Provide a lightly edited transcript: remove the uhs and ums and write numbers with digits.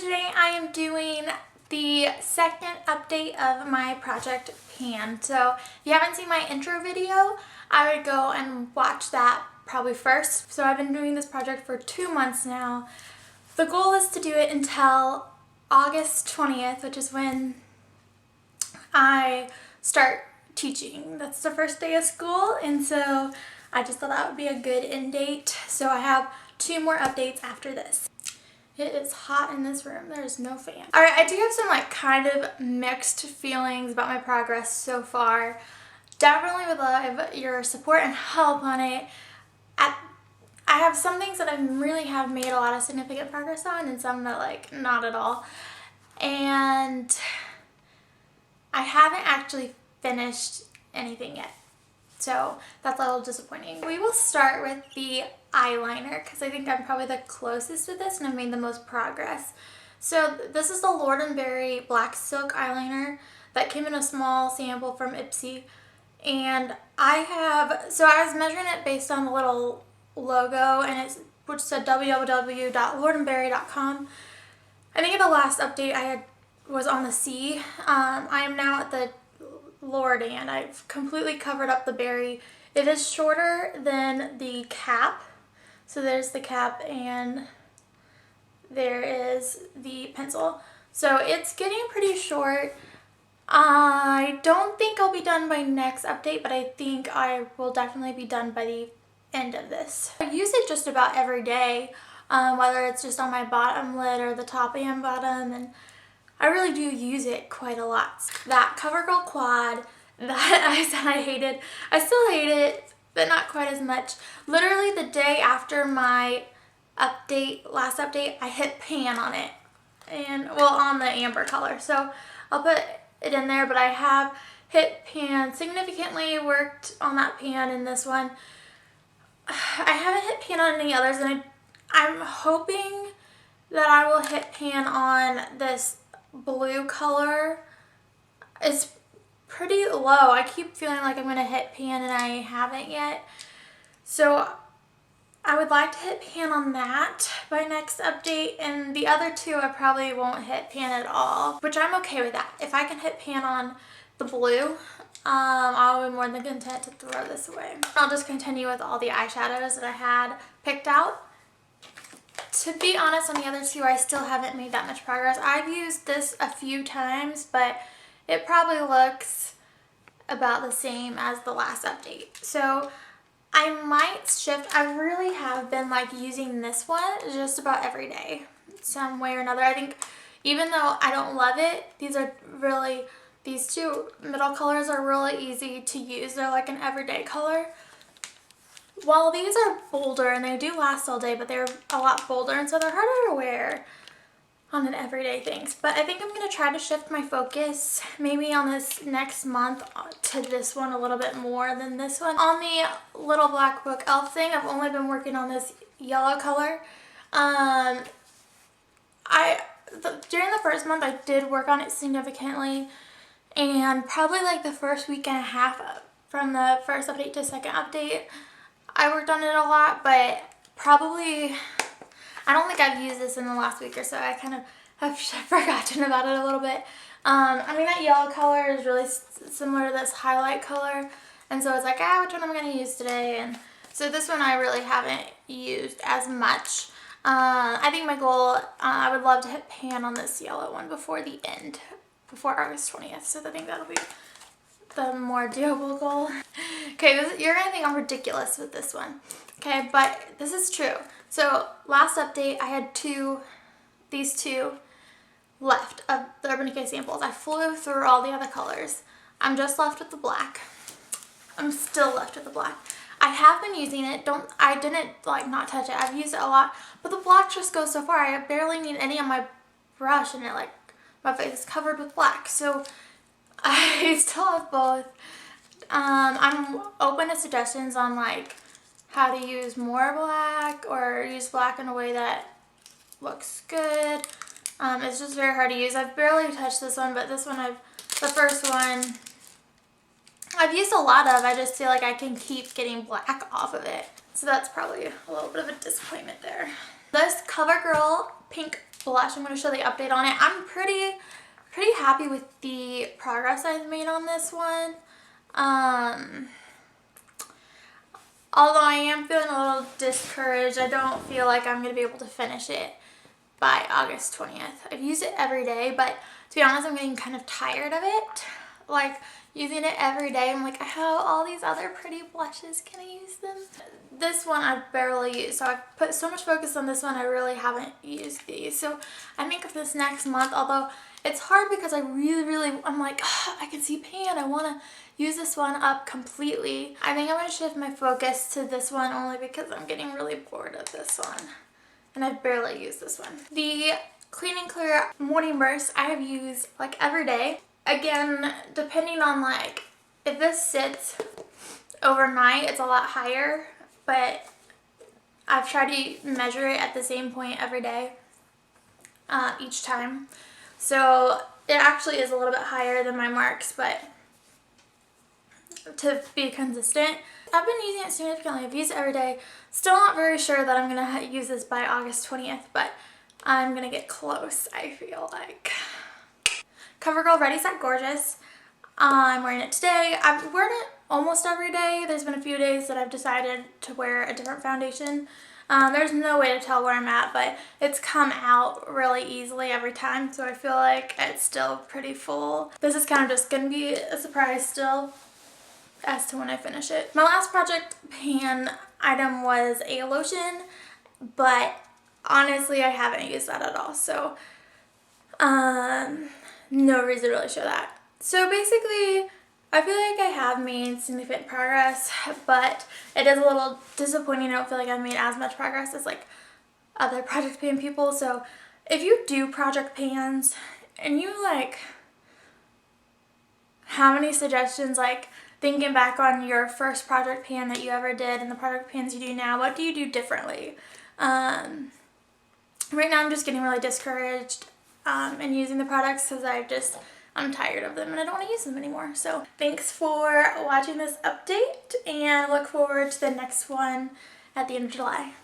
today I am doing the second update of my project pan. So if you haven't seen my intro video, I would go and watch that probably first. So I've been doing this project for 2 months now. The goal is to do it until August 20th, which is when I start teaching. That's the first day of school, and so I just thought that would be a good end date. So I have 2 more updates after this. It is hot in this room. There's no fan. Alright, I do have some kind of mixed feelings about my progress so far. Definitely would love your support and help on it. I have some things that I really have made a lot of significant progress on, and some that not at all. And I haven't actually finished anything yet. So that's a little disappointing. We will start with the eyeliner because I think I'm probably the closest to this and I've made the most progress. So this is the Lord & Berry Black Silk eyeliner that came in a small sample from Ipsy. And I was measuring it based on the little logo, and which said www.lordandberry.com. I think in the last update was on the C. I am now at the Lord, and I've completely covered up the berry. It is shorter than the cap. So there's the cap and there is the pencil. So it's getting pretty short. I don't think I'll be done by next update, but I think I will definitely be done by the end of this. I use it just about every day, whether it's just on my bottom lid or the top and bottom, and I really do use it quite a lot. That CoverGirl quad that I said I hated, I still hate it, but not quite as much. Literally the day after my last update, I hit pan on it, and on the amber color. So I'll put it in there, but I have hit pan significantly, worked on that pan in this one. I haven't hit pan on any others, and I'm hoping that I will hit pan on this blue color. It's pretty low. I keep feeling like I'm going to hit pan and I haven't yet. So I would like to hit pan on that by next update, and the other 2 I probably won't hit pan at all, which I'm okay with that. If I can hit pan on the blue, I'll be more than content to throw this away. I'll just continue with all the eyeshadows that I had picked out. To be honest, on the other 2, I still haven't made that much progress. I've used this a few times, but it probably looks about the same as the last update. So I might shift. I really have been using this one just about every day, some way or another. I think even though I don't love it, these 2 middle colors are really easy to use. They're like an everyday color. While these are bolder, and they do last all day, but they're a lot bolder, and so they're harder to wear on an everyday things. But I think I'm going to try to shift my focus maybe on this next month to this one a little bit more than this one. On the little black book elf thing, I've only been working on this yellow color. During the first month, I did work on it significantly, and probably the first week and a half from the first update to second update, I worked on it a lot, but probably, I don't think I've used this in the last week or so. I kind of have forgotten about it a little bit. I mean, that yellow color is really similar to this highlight color, and so it's which one am I going to use today? And so this one I really haven't used as much. I think my goal, I would love to hit pan on this yellow one before the end, before August 20th, so I think that'll be the more doable goal. Okay, you're gonna think I'm ridiculous with this one. Okay, but this is true. So last update, I had these two left of the Urban Decay samples. I flew through all the other colors. I'm just left with the black. I'm still left with the black. I have been using it. I didn't not touch it. I've used it a lot, but the black just goes so far. I barely need any on my brush, and my face is covered with black. So I still have both. I'm open to suggestions on how to use more black or use black in a way that looks good. It's just very hard to use. I've barely touched this one, but this one the first one I've used a lot of. I just feel like I can keep getting black off of it. So that's probably a little bit of a disappointment there. This CoverGirl pink blush. I'm going to show the update on it. I'm pretty happy with the progress I've made on this one. Although I am feeling a little discouraged, I don't feel like I'm going to be able to finish it by August 20th. I've used it every day, but to be honest, I'm getting kind of tired of it. Like, using it every day, I'm like, I have all these other pretty blushes, can I use them? This one I've barely used, so I've put so much focus on this one, I really haven't used these. So I think of this next month, although it's hard because I really, I'm like, oh, I can see pan, I want to use this one up completely. I think I'm going to shift my focus to this one only because I'm getting really bored of this one. And I've barely used this one. The Clean and Clear Morning Burst I have used like every day. Again, depending on like, if this sits overnight, it's a lot higher, but I've tried to measure it at the same point every day, each time. So it actually is a little bit higher than my marks, but to be consistent. I've been using it significantly. I've used it every day. Still not very sure that I'm going to use this by August 20th, but I'm going to get close, I feel like. CoverGirl Ready Set Gorgeous. I'm wearing it today. I've worn it almost every day. There's been a few days that I've decided to wear a different foundation. There's no way to tell where I'm at, but it's come out really easily every time, so I feel like it's still pretty full. This is kind of just going to be a surprise still as to when I finish it. My last project pan item was a lotion, but honestly I haven't used that at all, so no reason to really show that. So basically I feel like I have made significant progress, but it is a little disappointing. I don't feel like I've made as much progress as like other project pan people. So if you do project pans and you like have any suggestions, like thinking back on your first project pan that you ever did and the project pans you do now, what do you do differently? Right now I'm just getting really discouraged in using the products because I'm tired of them and I don't want to use them anymore. So thanks for watching this update and look forward to the next one at the end of July.